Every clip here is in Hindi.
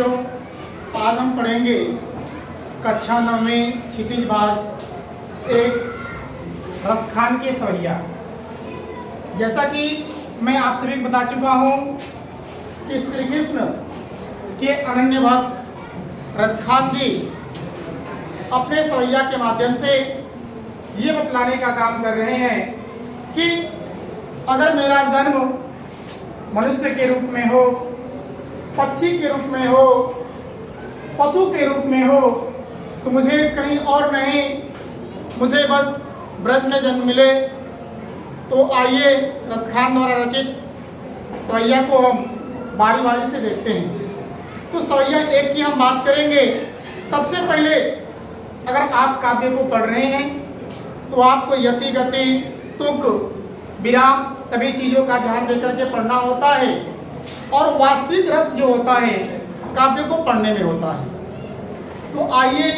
बच्चों, आज हम पढ़ेंगे कक्षा 9वीं क्षितिज भाग एक रसखान के सवैया। जैसा कि मैं आप सभी को बता चुका हूँ कि श्री कृष्ण के अनन्य भक्त रसखान जी अपने सवैया के माध्यम से ये बतलाने का काम कर रहे हैं कि अगर मेरा जन्म मनुष्य के रूप में हो, पक्षी के रूप में हो, पशु के रूप में हो, तो मुझे कहीं और नहीं, मुझे बस ब्रज में जन्म मिले। तो आइए रसखान द्वारा रचित सवैया को हम बारी बारी से देखते हैं। तो सवैया एक की हम बात करेंगे। सबसे पहले अगर आप काव्य को पढ़ रहे हैं तो आपको यति गति तुक विराम सभी चीज़ों का ध्यान देकर के पढ़ना होता है, और वास्तविक रस जो होता है काव्य को पढ़ने में होता है। तो आइए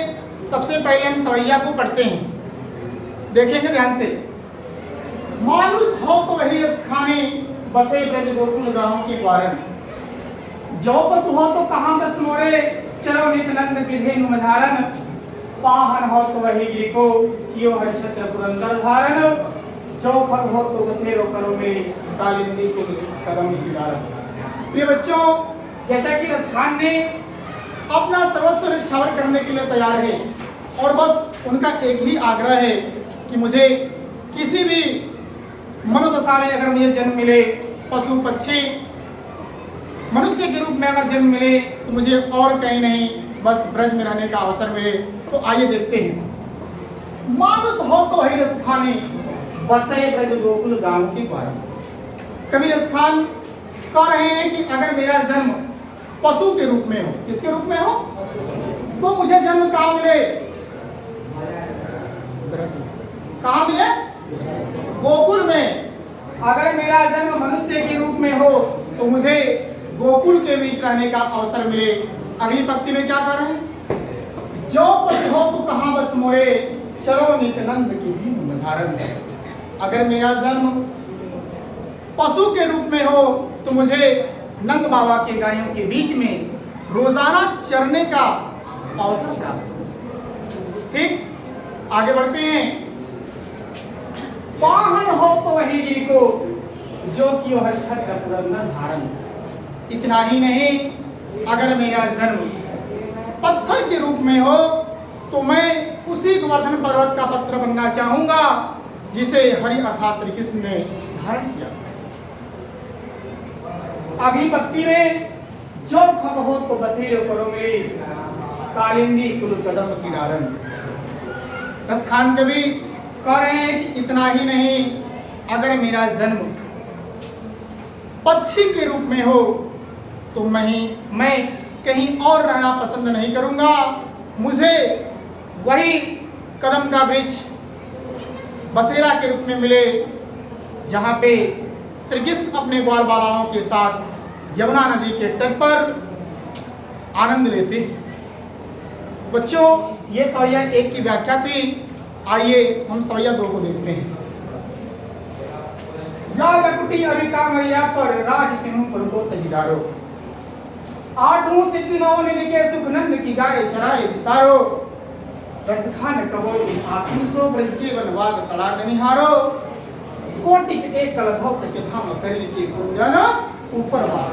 सबसे पहले हम सवैया को पढ़ते हैं, देखेंगे ध्यान से। मानुष हो तो वही रसखाने, बसे ब्रज गोकुल गाँव के द्वारन। जो पशु हो तो कहाँ बस मोरे, चलो नित नंद विधेनु मधारन। पाहन हो तो वही गिर को, कियो हरिछत्र पुरंदर धारन। जो खग हो तो बसेरो करो मेरी, कालिंदी को कदम की डारन। प्रिय बच्चों, जैसा कि रसखान ने अपना सर्वस्व निछावर करने के लिए तैयार है, और बस उनका एक ही आग्रह है कि मुझे किसी भी मनोदशा में अगर मुझे जन्म मिले, पशु पक्षी मनुष्य के रूप में अगर जन्म मिले, तो मुझे और कहीं नहीं, बस ब्रज में रहने का अवसर मिले। तो आइए देखते हैं। मानुष हो तो वही रसखाने, बसे ब्रज गोकुल गाँव की द्वारा। कवि रसखान कह रहे हैं कि अगर मेरा जन्म पशु के रूप में हो, किसके रूप में हो, तो मुझे जन्म कहाँ मिले, कहाँ मिले, गोकुल में। अगर मेरा जन्म मनुष्य के रूप में हो तो मुझे गोकुल के बीच रहने का अवसर मिले। अगली पंक्ति में क्या कर रहे हैं, जो पशु हो तो कहाँ बस मोरे, चलो नित्यानंद की भी मझारन। अगर मेरा जन्म पशु के रूप में हो तो मुझे नंद बाबा के गायों के बीच में रोजाना चरने का अवसर प्राप्त हो। ठीक, आगे बढ़ते हैं। पाहन हो तो वही गिरी को, जो कि हरिछत्र पुरंदर धारन। इतना ही नहीं, अगर मेरा जन्म पत्थर के रूप में हो तो मैं उसी गोवर्धन पर्वत का पत्र बनना चाहूंगा जिसे हरि अर्थात श्री कृष्ण ने धारण किया। अगली पंक्ति में, जो खग हो तो बसेरो करो मेरी, कालिंदी कुल कदम की डारन। रसखान कवि कह रहे हैं कि इतना ही नहीं, अगर मेरा जन्म पक्षी के रूप में हो तो मैं कहीं और रहना पसंद नहीं करूंगा। मुझे वही कदम का वृक्ष बसेरा के रूप में मिले, जहाँ पे श्री कृष्ण अपने ग्वाल बालाओं के साथ यमुना नदी के तट पर आनंद लेते। बच्चों, ये सवैया एक की व्याख्या थी। आइए हम सवैया 2 को देखते हैं। या लकुटी अविका मैया पर, राज तिनु पर को तजिदारो। आठों सिद्धि नौ निधि के सुख नंद की गाय चराए विसारो। रसखान कबो आत्म सो ब्रज के वनवाग तड़ाग निहारो। कोटि के एक कल भक्त के धाम कर लीजिए कुंजन ऊपर वाग।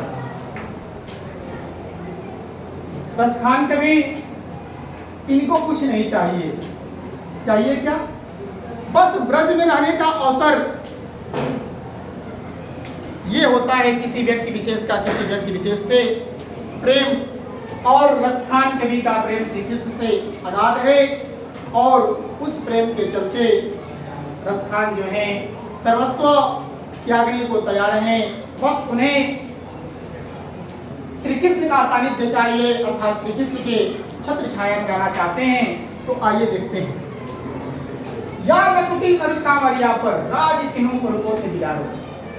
रसखान कवि इनको कुछ नहीं चाहिए, चाहिए क्या, बस ब्रज में रहने का अवसर। ये होता है किसी व्यक्ति विशेष का किसी व्यक्ति विशेष से प्रेम, और रसखान कवि का प्रेम श्री कृष्ण से अगाध है, और उस प्रेम के चलते रसखान जो है सर्वस्व त्यागने को तैयार हैं। बस उन्हें श्री कृष्ण का सानिध्य चाहिए, अर्थात श्री कृष्ण के छत्र छाया में रहना चाहते हैं। तो आइए देखते हैं। या लकुटी अविका मैया पर, राज तिनु पर को तजिदारो।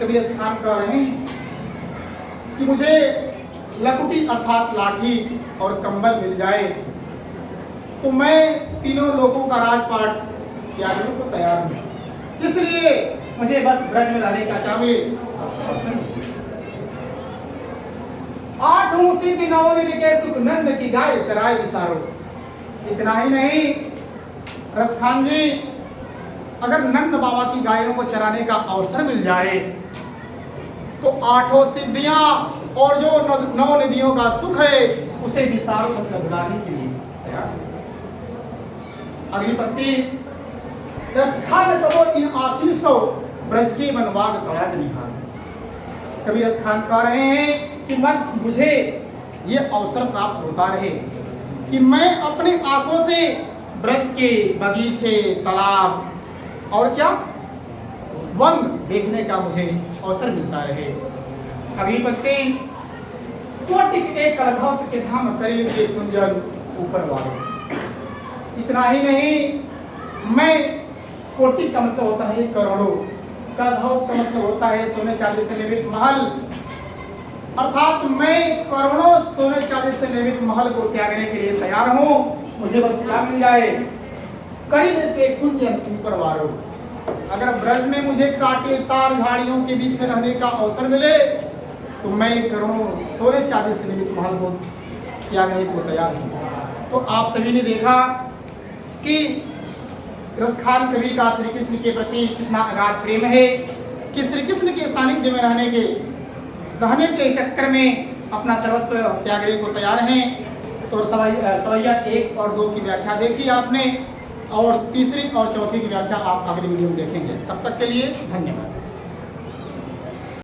कबीर रसखान कह रहे हैं कि मुझे लकुटी अर्थात लाठी और कंबल मिल जाए तो मैं तीनों लोगों का राजपाट त्यागने को तैयार हूँ। इसलिए मुझे बस ब्रज में रहने का क्या मिले, आठ आठों सिद्धि नवनिधि के सुख नंद की गाय चराए विसारो। इतना ही नहीं रसखान जी, अगर नंद बाबा की गायों को चराने का अवसर मिल जाए तो आठों सिद्धियां और जो नौ निधियों का सुख है उसे विसारो मतलब भुलाने के लिए तैयार। अगली पंक्ति, रसखान कबो इन आखिर सो ब्रज के वनवाग तवाद निहार। कभी रसखान कह रहे हैं कि बस मुझे ये अवसर प्राप्त होता रहे कि मैं अपनी आंखों से ब्रज के बगीचे, तालाब और क्या वन देखने का मुझे अवसर मिलता रहे। अगली पंक्ति, कोटि के कलघौत के धाम करीब के कुंजन ऊपर वालों। इतना ही नहीं, मैं कोटि का मतलब होता है करोड़ों, कलघौत का मतलब होता है सोने चांदी से निर्मित महल, अर्थात मैं करोड़ों सोने चांदी से निर्मित महल को त्यागने के लिए तैयार हूँ। मुझे बस क्या मिल जाए, करीब के कुंजन ऊपर वालों। अगर ब्रज में मुझे कांटेदार झाड़ियों के बीच में रहने का अवसर मिले तो मैं करोड़ों सोने चांदी से निर्मित महल को त्यागने को तैयार हूँ। तो आप सभी ने देखा कि रसखान कवि का श्री कृष्ण के प्रति कितना अगाध प्रेम है कि श्री कृष्ण के सानिध्य में रहने के चक्कर में अपना सर्वस्व त्यागने को तैयार हैं। तो सवैया 1 और 2 की व्याख्या देखी आपने, और तीसरी और चौथी की व्याख्या आप अगली वीडियो में देखेंगे। तब तक के लिए धन्यवाद।